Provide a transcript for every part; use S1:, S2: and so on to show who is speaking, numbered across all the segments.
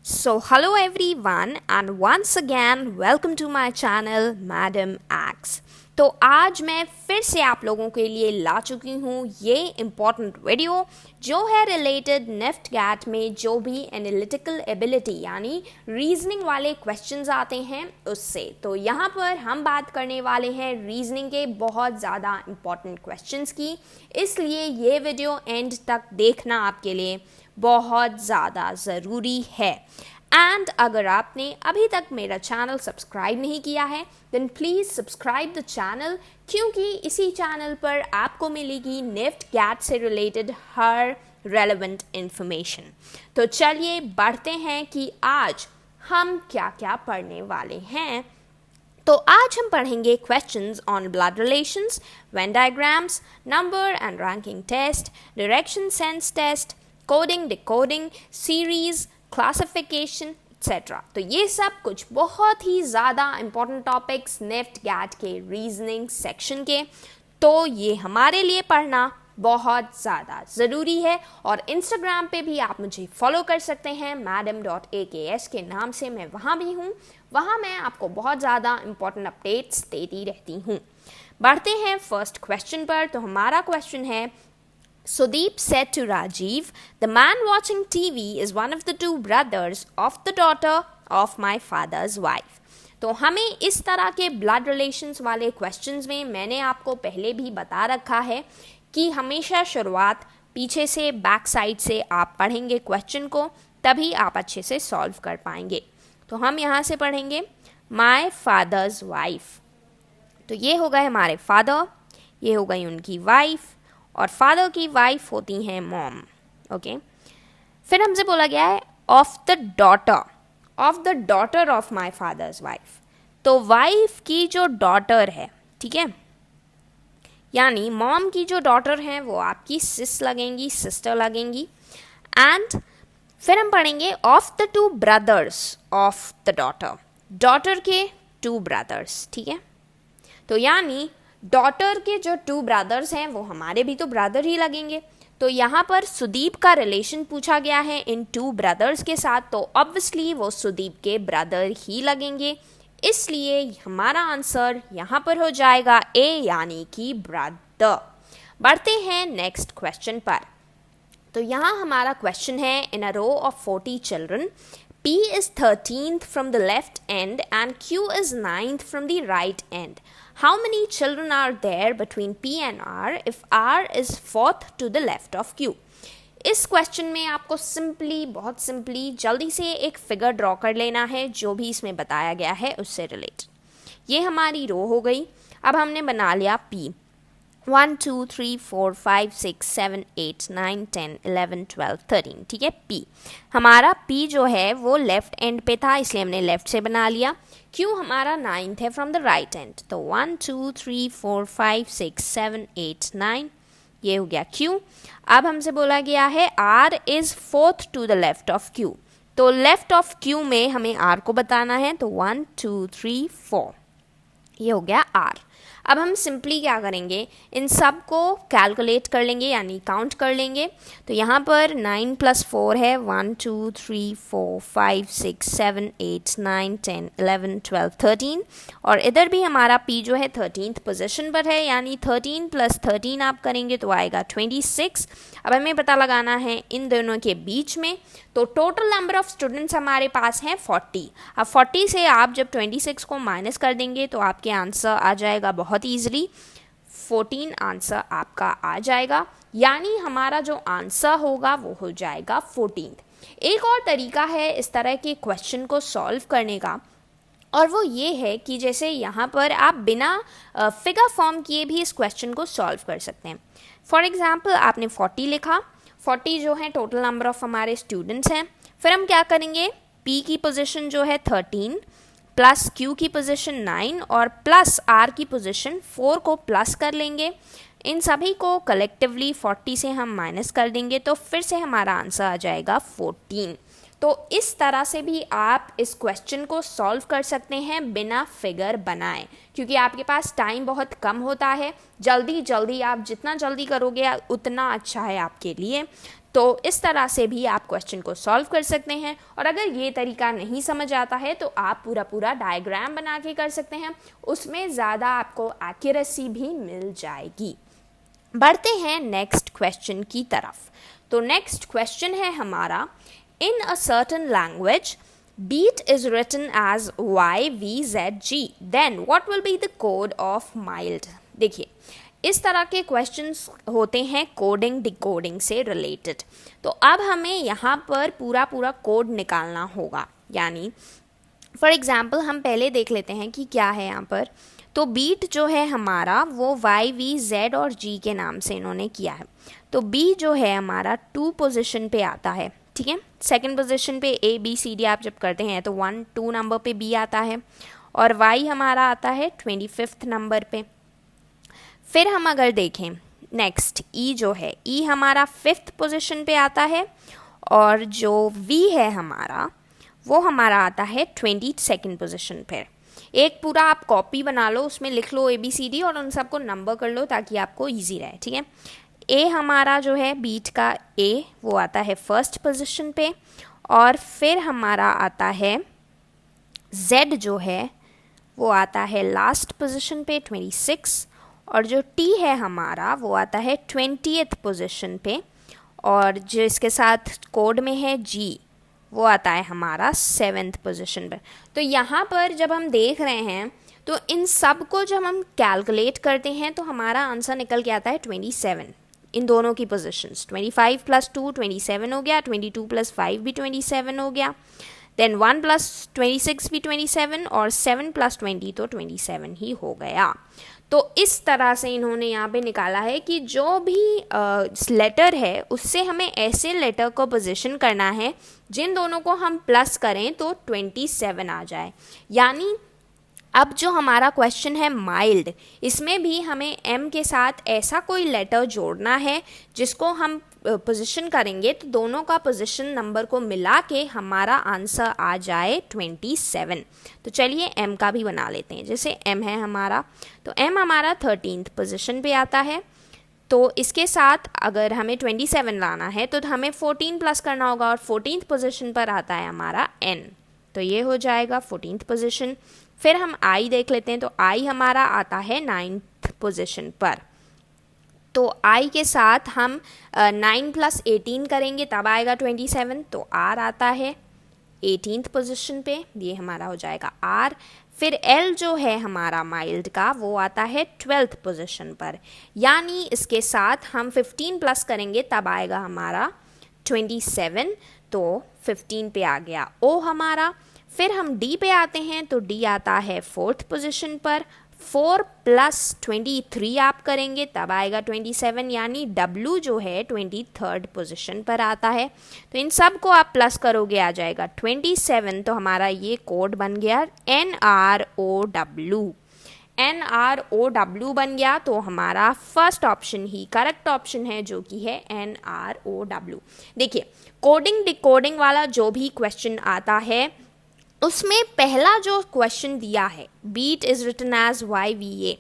S1: So, hello everyone, and once again, welcome to my channel, Madam Axe. तो आज मैं फिर से आप लोगों के लिए ला चुकी हूँ ये इम्पॉर्टेंट वीडियो जो है रिलेटेड नेफ्ट गैट में जो भी एनालिटिकल एबिलिटी यानी रीजनिंग वाले क्वेश्चंस आते हैं उससे। तो यहाँ पर हम बात करने वाले हैं रीजनिंग के बहुत ज़्यादा इम्पॉर्टेंट क्वेश्चंस की, इसलिए ये वीडियो एंड तक देखना आपके लिए बहुत ज़्यादा ज़रूरी है। एंड अगर आपने अभी तक मेरा चैनल सब्सक्राइब नहीं किया है then please subscribe the channel, क्योंकि इसी चैनल पर आपको मिलेगी नेफ्ट गैट से रिलेटेड हर रेलेवेंट इंफॉर्मेशन। तो चलिए बढ़ते हैं कि आज हम क्या क्या पढ़ने वाले हैं। तो आज हम पढ़ेंगे questions on blood relations, Venn diagrams, number and ranking test, direction sense test, coding decoding, series, classification etcetera. तो ये सब कुछ बहुत ही ज़्यादा इंपॉर्टेंट टॉपिक्स नेफ्ट गैट के रीजनिंग सेक्शन के, तो ये हमारे लिए पढ़ना बहुत ज़्यादा ज़रूरी है। और इंस्टाग्राम पे भी आप मुझे फॉलो कर सकते हैं madam.aks के नाम से, मैं वहाँ भी हूँ। वहाँ मैं आपको बहुत ज़्यादा इंपॉर्टेंट अपडेट्स देती रहती हूँ। बढ़ते हैं फर्स्ट क्वेश्चन पर। तो हमारा क्वेश्चन है, Sudeep said to Rajiv, "The man watching TV is one of the two brothers of the daughter of my father's wife." तो हमें इस तरह के ब्लड रिलेशंस वाले क्वेश्चंस में मैंने आपको पहले भी बता रखा है कि हमेशा शुरुआत पीछे से बैक साइड से आप पढ़ेंगे क्वेश्चन को, तभी आप अच्छे से सॉल्व कर पाएंगे। तो हम यहाँ से पढ़ेंगे माय फादर्स वाइफ। तो ये हो गए हमारे फादर, ये हो गई उनकी वाइफ, और फादर की वाइफ होती हैं मॉम। ओके, फिर हमसे बोला गया है of the daughter of my father's wife. तो वाइफ की जो डॉटर है, ठीक है, यानी मॉम की जो डॉटर हैं वो आपकी सिस्टर लगेंगी। एंड फिर हम पढ़ेंगे of the two brothers of the daughter के टू ब्रदर्स, ठीक है। तो यानी डॉटर के जो टू ब्रदर्स हैं वो हमारे भी तो ब्रदर ही लगेंगे। तो यहाँ पर सुदीप का रिलेशन पूछा गया है इन टू ब्रदर्स के साथ, तो ऑब्वियसली वो सुदीप के ब्रदर ही लगेंगे, इसलिए हमारा आंसर यहाँ पर हो जाएगा ए यानी कि ब्रदर। बढ़ते हैं नेक्स्ट क्वेश्चन पर। तो यहाँ हमारा क्वेश्चन है, in a row of 40 children P is 13th from the left end and Q is 9th from the right end. How many children are there between P and R if R is 4th to the left of Q? इस question में आपको बहुत simply जल्दी से एक figure draw कर लेना है जो भी इसमें बताया गया है उससे रिलेटेड। ये हमारी रो हो गई। अब हमने बना लिया P 1 2 3 4 5 6 7 8 9 10 11 12 13, ठीक है। P हमारा P जो है वो लेफ्ट एंड पे था, इसलिए हमने लेफ्ट से बना लिया। Q हमारा 9th है फ्रॉम द राइट एंड, तो 1 2 3 4 5 6 7 8 9, ये हो गया Q। अब हमसे बोला गया है R is 4th to the left of Q, तो लेफ्ट ऑफ Q में हमें R को बताना है, तो 1 2 3 4, ये हो गया R। अब हम सिंपली क्या करेंगे, इन सब को कैलकुलेट कर लेंगे यानी काउंट कर लेंगे। तो यहाँ पर 9 + 4 है, 1 2 3 4 5 6 7 8 9 10 11 12 13, और इधर भी हमारा P जो है 13th पोजीशन पर है, यानी 13 + 13 आप करेंगे तो आएगा 26। अब हमें पता लगाना है इन दोनों के बीच में, तो टोटल नंबर ऑफ स्टूडेंट्स हमारे पास हैं 40। अब 40 से आप जब 26 को माइनस कर देंगे तो आपके आंसर आ जाएगा बहुत ईजिली 14 आंसर आपका आ जाएगा, यानी हमारा जो आंसर होगा वो हो जाएगा 14। एक और तरीका है इस तरह के क्वेश्चन को सॉल्व करने का, और वो ये है कि जैसे यहाँ पर आप बिना फिगर फॉर्म किए भी इस क्वेश्चन को सॉल्व कर सकते हैं। फॉर एग्जाम्पल आपने 40 लिखा, 40 जो है टोटल नंबर ऑफ हमारे स्टूडेंट्स हैं। फिर हम क्या करेंगे, P की पोजीशन जो है 13 प्लस Q की पोजीशन 9 और प्लस R की पोजीशन 4 को प्लस कर लेंगे। इन सभी को कलेक्टिवली 40 से हम माइनस कर देंगे, तो फिर से हमारा आंसर आ जाएगा 14। तो इस तरह से भी आप इस क्वेश्चन को सॉल्व कर सकते हैं बिना फिगर बनाए, क्योंकि आपके पास टाइम बहुत कम होता है। जल्दी आप जितना जल्दी करोगे उतना अच्छा है आपके लिए। तो इस तरह से भी आप क्वेश्चन को सॉल्व कर सकते हैं। और अगर ये तरीका नहीं समझ आता है तो आप पूरा डायग्राम बना के कर सकते हैं, उसमें ज़्यादा आपको एक्यूरेसी भी मिल जाएगी। बढ़ते हैं नेक्स्ट क्वेश्चन की तरफ। तो नेक्स्ट क्वेश्चन है हमारा, in a certain language beat is written as YVZG, then what will be the code of mild? देखिए, इस तरह के क्वेश्चंस होते हैं कोडिंग डिकोडिंग से रिलेटेड। तो अब हमें यहाँ पर पूरा कोड निकालना होगा। यानी फॉर एग्जाम्पल हम पहले देख लेते हैं कि क्या है यहाँ पर। तो बीट जो है हमारा वो YVZ और G के नाम से इन्होंने किया है। तो B जो है हमारा 2 पोजिशन पे आता है, ठीक है। सेकंड पोजीशन पे ABCD आप जब करते हैं तो 1 2 नंबर पे B आता है, और Y हमारा आता है 25th नंबर पे। फिर हम अगर देखें नेक्स्ट E जो है, E हमारा 5th पोजीशन पे आता है, और जो V है हमारा वो हमारा आता है 22nd पोजीशन पे। एक पूरा आप कॉपी बना लो, उसमें लिख लो ABCD और उन सबको नंबर कर लो ताकि आपको ईजी रहे, ठीक है। ए हमारा जो है बीट का ए वो आता है 1st पोजीशन पे, और फिर हमारा आता है जेड जो है वो आता है लास्ट पोजीशन पे 26, और जो टी है हमारा वो आता है 20th पोजीशन पे, और जो इसके साथ कोड में है जी वो आता है हमारा 7th पोजीशन पर। तो यहाँ पर जब हम देख रहे हैं तो इन सब को जब हम कैलकुलेट करते हैं तो हमारा आंसर निकल के आता है 27। इन दोनों की पोजीशंस 25 + 2 27 हो गया, 22 + 5 भी 27 हो गया, देन 1 + 26 भी 27, और 7 + 20 तो 27 ही हो गया। तो इस तरह से इन्होंने यहाँ पे निकाला है कि जो भी लेटर है उससे हमें ऐसे लेटर को पोजीशन करना है जिन दोनों को हम प्लस करें तो 27 आ जाए। यानी अब जो हमारा क्वेश्चन है माइल्ड, इसमें भी हमें एम के साथ ऐसा कोई लेटर जोड़ना है जिसको हम पोजीशन करेंगे तो दोनों का पोजीशन नंबर को मिला के हमारा आंसर आ जाए 27। तो चलिए एम का भी बना लेते हैं। जैसे एम है हमारा, तो एम हमारा 13th पोजीशन पे आता है, तो इसके साथ अगर हमें 27 लाना है तो हमें 14 प्लस करना होगा, और 14th पोजीशन पर आता है हमारा एन, तो ये हो जाएगा 14th पोजीशन। फिर हम आई देख लेते हैं, तो आई हमारा आता है 9th पोजीशन पर। तो आई के साथ हम 9 + 18 करेंगे तब आएगा 27, तो आर आता है 18th पोजीशन पे, ये हमारा हो जाएगा आर। फिर एल जो है हमारा माइल्ड का वो आता है 12th पोजीशन पर, यानी इसके साथ हम 15 प्लस करेंगे तब आएगा हमारा 27, तो 15 पे आ गया ओ हमारा। फिर हम डी पे आते हैं, तो डी आता है 4th पोजीशन पर, 4 + 23 आप करेंगे तब आएगा 27, यानी डब्ल्यू जो है 23rd पोजीशन पर आता है। तो इन सब को आप प्लस करोगे आ जाएगा 27, तो हमारा ये कोड बन गया NROW। NROW बन गया, तो हमारा फर्स्ट ऑप्शन ही करेक्ट ऑप्शन है जो कि है NROW। देखिए, कोडिंग डिकोडिंग वाला जो भी क्वेश्चन आता है उसमें पहला जो क्वेश्चन दिया है beat is written as YVA,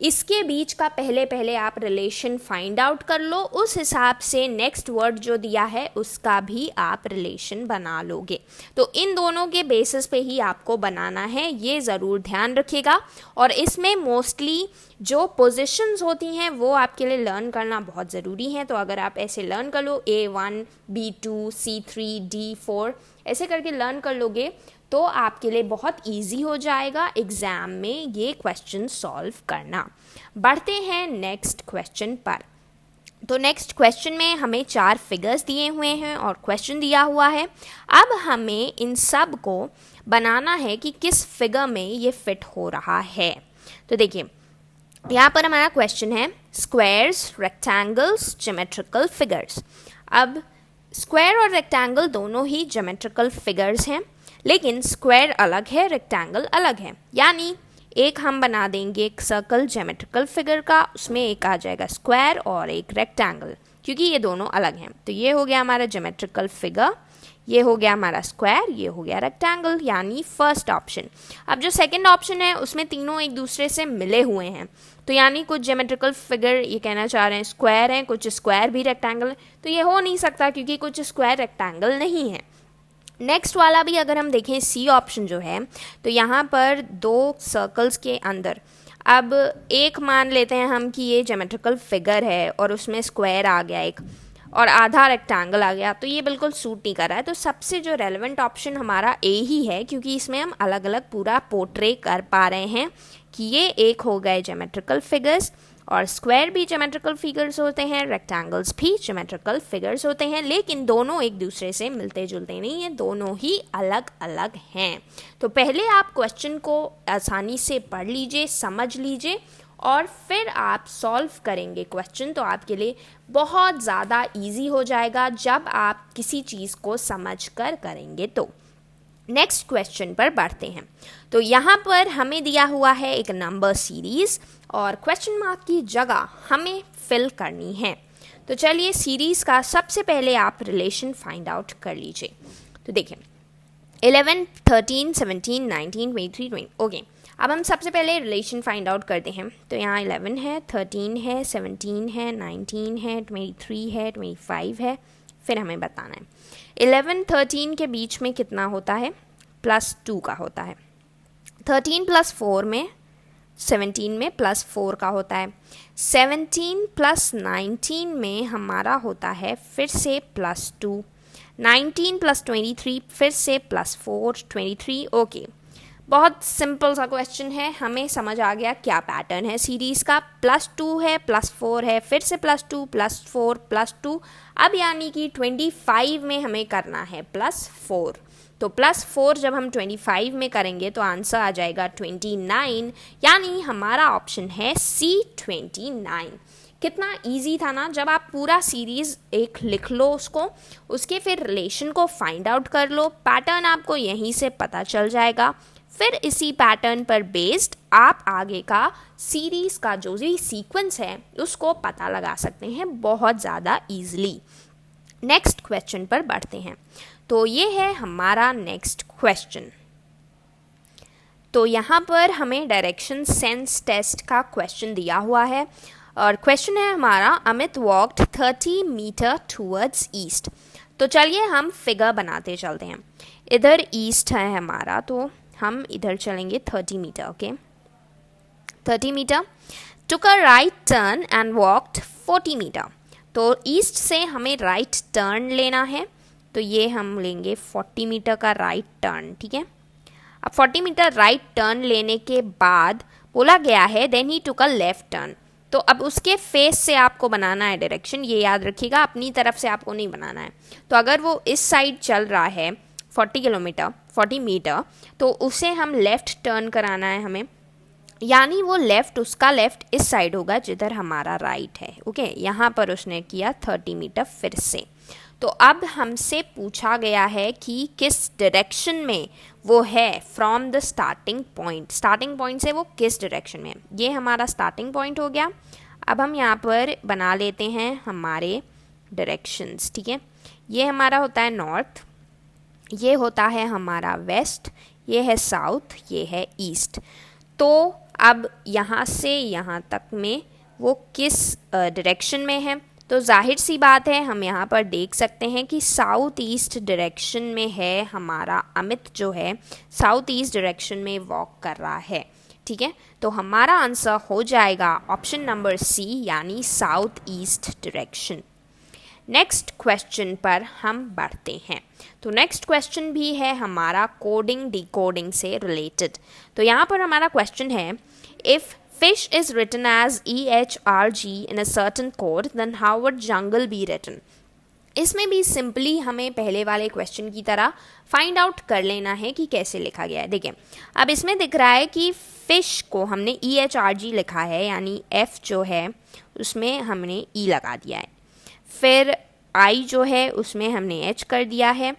S1: इसके बीच का पहले आप रिलेशन फाइंड आउट कर लो, उस हिसाब से नेक्स्ट वर्ड जो दिया है उसका भी आप रिलेशन बना लोगे। तो इन दोनों के बेसिस पे ही आपको बनाना है, ये ज़रूर ध्यान रखिएगा। और इसमें मोस्टली जो पोजीशंस होती हैं वो आपके लिए लर्न करना बहुत ज़रूरी है। तो अगर आप ऐसे लर्न कर लो A1 B2 C3 D4 ऐसे करके लर्न कर लोगे तो आपके लिए बहुत इजी हो जाएगा एग्ज़ाम में ये क्वेश्चन सॉल्व करना। बढ़ते हैं नेक्स्ट क्वेश्चन पर। तो नेक्स्ट क्वेश्चन में हमें 4 फिगर्स दिए हुए हैं और क्वेश्चन दिया हुआ है। अब हमें इन सब को बनाना है कि किस फिगर में ये फिट हो रहा है। तो देखिए, यहाँ पर हमारा क्वेश्चन है स्क्वायर्स, रेक्टेंगल्स, ज्योमेट्रिकल फिगर्स। अब स्क्वायर और रेक्टेंगल दोनों ही ज्योमेट्रिकल फिगर्स हैं, लेकिन स्क्वायर अलग है, रेक्टेंगल अलग है। यानी एक हम बना देंगे एक सर्कल ज्योमेट्रिकल फिगर का, उसमें एक आ जाएगा स्क्वायर और एक रेक्टेंगल, क्योंकि ये दोनों अलग हैं। तो ये हो गया हमारा ज्योमेट्रिकल फिगर, ये हो गया हमारा स्क्वायर, ये हो गया रेक्टेंगल, यानी फर्स्ट ऑप्शन। अब जो सेकंड ऑप्शन है उसमें तीनों एक दूसरे से मिले हुए हैं, तो यानी कुछ ज्योमेट्रिकल फिगर ये कहना चाह रहे हैं स्क्वायर हैं, कुछ स्क्वायर भी रेक्टेंगल है, तो ये हो नहीं सकता क्योंकि कुछ स्क्वायर रेक्टेंगल नहीं है। नेक्स्ट वाला भी अगर हम देखें सी ऑप्शन जो है, तो यहाँ पर दो सर्कल्स के अंदर, अब एक मान लेते हैं हम कि ये ज्योमेट्रिकल फिगर है और उसमें स्क्वायर आ गया एक और आधा रेक्टेंगल आ गया, तो ये बिल्कुल सूट नहीं कर रहा है। तो सबसे जो रेलेवेंट ऑप्शन हमारा ए ही है, क्योंकि इसमें हम अलग अलग पूरा पोर्ट्रे कर पा रहे हैं कि ये एक हो गए ज्योमेट्रिकल फिगर्स, और स्क्वायर भी ज्योमेट्रिकल फिगर्स होते हैं, रेक्टेंगल्स भी ज्योमेट्रिकल फिगर्स होते हैं, लेकिन दोनों एक दूसरे से मिलते जुलते नहीं हैं, दोनों ही अलग अलग हैं। तो पहले आप क्वेश्चन को आसानी से पढ़ लीजिए, समझ लीजिए, और फिर आप सॉल्व करेंगे क्वेश्चन, तो आपके लिए बहुत ज़्यादा इजी हो जाएगा जब आप किसी चीज़ को समझ कर करेंगे। तो नेक्स्ट क्वेश्चन पर बढ़ते हैं। तो यहाँ पर हमें दिया हुआ है एक नंबर सीरीज़ और क्वेश्चन मार्क की जगह हमें फिल करनी है। तो चलिए सीरीज़ का सबसे पहले आप रिलेशन फाइंड आउट कर लीजिए। तो देखिए 11, 13, 17, 19, 23, 20। ओके, अब हम सबसे पहले रिलेशन फाइंड आउट करते हैं। तो यहाँ 11 है, 13 है, 17 है, 19 है, 23 है, 25 है, फिर हमें बताना है 11, 13 के बीच में कितना होता है, +2 का होता है। 13 + 4 में 17 में +4 का होता है। 17 + 19 में हमारा होता है फिर से +2। 19 + 23 फिर से +4, 23। ओके, बहुत सिंपल सा क्वेश्चन है, हमें समझ आ गया क्या पैटर्न है सीरीज़ का। +2 है, +4 है, फिर से +2, +4, +2। अब यानी कि 25 में हमें करना है +4। तो +4 जब हम 25 में करेंगे तो आंसर आ जाएगा 29, यानी हमारा ऑप्शन है C 29। कितना इजी था ना, जब आप पूरा सीरीज़ एक लिख लो उसको, उसके फिर रिलेशन को फाइंड आउट कर लो, पैटर्न आपको यहीं से पता चल जाएगा। फिर इसी पैटर्न पर बेस्ड आप आगे का सीरीज़ का जो भी सीक्वेंस है उसको पता लगा सकते हैं बहुत ज़्यादा ईजिली। नेक्स्ट क्वेश्चन पर बढ़ते हैं। तो ये है हमारा नेक्स्ट क्वेश्चन। तो यहाँ पर हमें डायरेक्शन सेंस टेस्ट का क्वेश्चन दिया हुआ है और क्वेश्चन है हमारा Amit walked 30 meter towards east. तो चलिए हम फिगर बनाते चलते हैं। इधर ईस्ट है हमारा, तो हम इधर चलेंगे 30 meter. Okay, 30 meter. Took a right turn and walked 40 meter. तो ईस्ट से हमें राइट टर्न लेना है, तो ये हम लेंगे 40 मीटर का राइट टर्न। ठीक है, अब 40 मीटर राइट टर्न लेने के बाद बोला गया है then he took a left turn. तो अब उसके फेस से आपको बनाना है डायरेक्शन, ये याद रखिएगा, अपनी तरफ से आपको नहीं बनाना है। तो अगर वो इस साइड चल रहा है 40 मीटर, तो उसे हम लेफ़्ट टर्न कराना है हमें, यानी वो लेफ़्ट, उसका लेफ़्ट इस साइड होगा जिधर हमारा राइट है। ओके, यहाँ पर उसने किया 30 मीटर फिर से। तो अब हमसे पूछा गया है कि किस डायरेक्शन में वो है फ्रॉम द स्टार्टिंग पॉइंट से वो किस डायरेक्शन में है। ये हमारा स्टार्टिंग पॉइंट हो गया। अब हम यहाँ पर बना लेते हैं हमारे डायरेक्शंस। ठीक है, ये हमारा होता है नॉर्थ, ये होता है हमारा वेस्ट, ये है साउथ, ये है ईस्ट। तो अब यहाँ से यहाँ तक में वो किस डायरेक्शन में है, तो जाहिर सी बात है हम यहाँ पर देख सकते हैं कि साउथ ईस्ट डायरेक्शन में है हमारा अमित, जो है साउथ ईस्ट डायरेक्शन में वॉक कर रहा है। ठीक है, तो हमारा आंसर हो जाएगा ऑप्शन नंबर सी, यानी south east direction. Next question पर हम बढ़ते हैं। तो नेक्स्ट क्वेश्चन भी है हमारा कोडिंग डिकोडिंग से रिलेटेड। तो यहाँ पर हमारा क्वेश्चन है if fish is written as EHRG in a certain code, then how would jungle be written? इसमें भी सिंपली हमें पहले वाले क्वेश्चन की तरह फाइंड आउट कर लेना है कि कैसे लिखा गया है। देखिए, अब इसमें दिख रहा है कि फिश को हमने EHRG लिखा है, यानी F जो है उसमें हमने E लगा दिया है, फिर I जो है उसमें हमने H कर दिया है,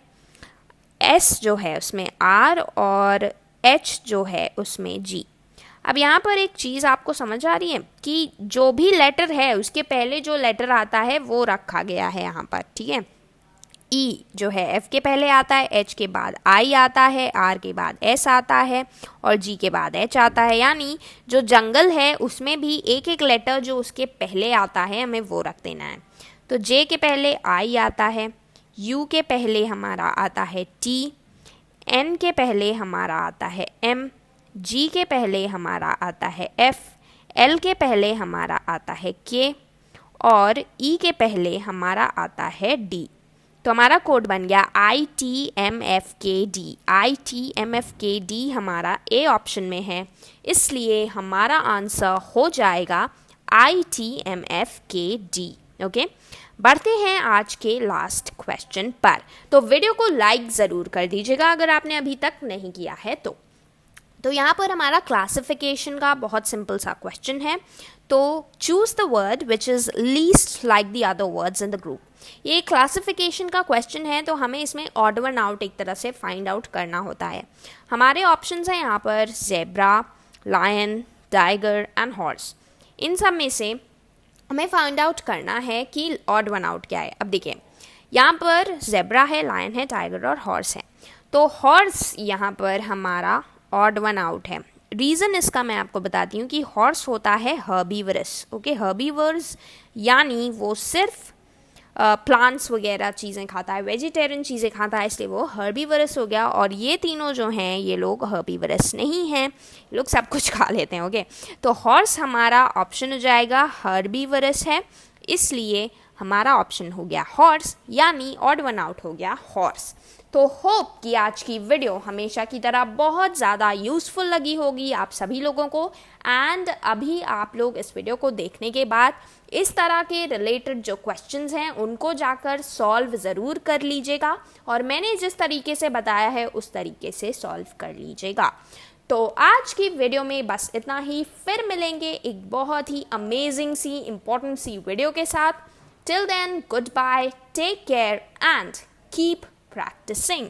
S1: S जो है उसमें R और H जो है उसमें G। अब यहाँ पर एक चीज़ आपको समझ आ रही है कि जो भी लेटर है उसके पहले जो लेटर आता है वो रखा गया है यहाँ पर। ठीक है, ई जो है एफ के पहले आता है, एच के बाद आई आता है, आर के बाद एस आता है और जी के बाद एच आता है। यानी जो जंगल है उसमें भी एक एक लेटर जो उसके पहले आता है हमें वो रख देना है। तो जे के पहले आई आता है, यू के पहले हमारा आता है टी, एन के पहले हमारा आता है एम, जी के पहले हमारा आता है एफ, एल के पहले हमारा आता है के और ई के पहले हमारा आता है डी। तो हमारा कोड बन गया ITMFKD। ITMFKD हमारा ए ऑप्शन में है, इसलिए हमारा आंसर हो जाएगा ITMFKD। ओके, बढ़ते हैं आज के लास्ट क्वेश्चन पर। तो वीडियो को लाइक ज़रूर कर दीजिएगा अगर आपने अभी तक नहीं किया है तो यहाँ पर हमारा क्लासिफिकेशन का बहुत सिंपल सा क्वेश्चन है। तो choose the word which is least like the other words in the group. ये क्लासिफिकेशन का क्वेश्चन है, तो हमें इसमें ऑड वन आउट एक तरह से फाइंड आउट करना होता है। हमारे ऑप्शंस हैं यहाँ पर zebra, lion, tiger and horse. इन सब में से हमें फाइंड आउट करना है कि ऑड वन आउट क्या है। अब देखिए, यहाँ पर ज़ेब्रा है, लायन है, टाइगर और हॉर्स है। तो हॉर्स यहाँ पर हमारा ऑड वन आउट है। रीज़न इसका मैं आपको बताती हूँ कि हॉर्स होता है हर्बीवरस। ओके, हर्बीवर्स यानी वो सिर्फ प्लांट्स वगैरह चीज़ें खाता है, वेजिटेरियन चीज़ें खाता है, इसलिए वो हर्बीवरस हो गया। और ये तीनों जो हैं ये लोग हर्बीवरस नहीं हैं, ये लोग सब कुछ खा लेते हैं। ओके, तो हॉर्स हमारा ऑप्शन हो जाएगा हर्बीवरस है, इसलिए हमारा ऑप्शन हो गया हॉर्स, यानी ऑड वन आउट हो गया हॉर्स। तो होप कि आज की वीडियो हमेशा की तरह बहुत ज़्यादा यूज़फुल लगी होगी आप सभी लोगों को। एंड अभी आप लोग इस वीडियो को देखने के बाद इस तरह के रिलेटेड जो क्वेश्चंस हैं उनको जाकर सॉल्व ज़रूर कर लीजिएगा, और मैंने जिस तरीके से बताया है उस तरीके से सॉल्व कर लीजिएगा। तो आज की वीडियो में बस इतना ही, फिर मिलेंगे एक बहुत ही अमेजिंग सी इम्पोर्टेंट सी वीडियो के साथ। Till then, good bye, take care and keep practicing.